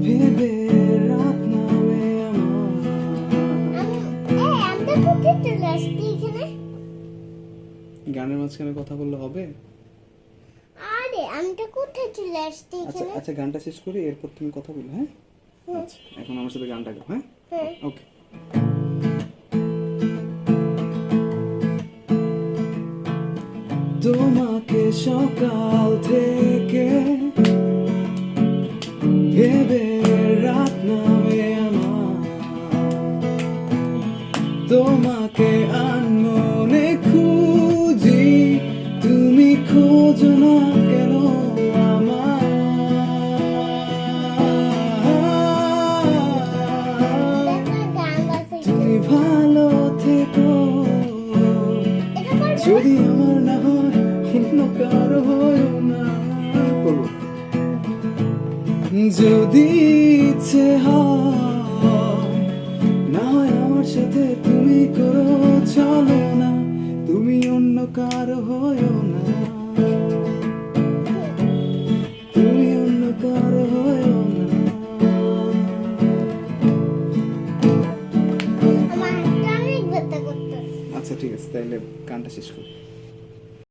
ভেবে রাত নামে আমার। আমরা কোথায় চলে আসছি এখানে? গানের মাঝখানে কথা বললে হবে? আরে আমরা কোথায় চলে আসছি আচ্ছা এখানে? আচ্ছা, গানটা শেষ করে এরপর তুমি কথা বলো, হ্যাঁ? আচ্ছা, এখন আমার সাথে গানটা গাও, হ্যাঁ? হ্যাঁ। ওকে। তোমাকে সকাল থেকে ভেবে রাত নামে আমার, তোমাকে আনমনে খুঁজি, তুমি খোঁজো না কেন আমার? গান গাইছে। তুমি ভালো থেকো, এটা পারবে? যদি আমার না হয় অন্য কারো হয়ও না। করবো। যদি ইচ্ছে হয় না হয় আমার সাথে তুমি করো, চলো না, তুমি অন্য কারো হয়ও না, তুমি অন্য কারো হয়ও না। আমার হাতটা অনেক ব্যথা করতেছে। আচ্ছা ঠিক আছে, তাইলে গানটা শেষ করি।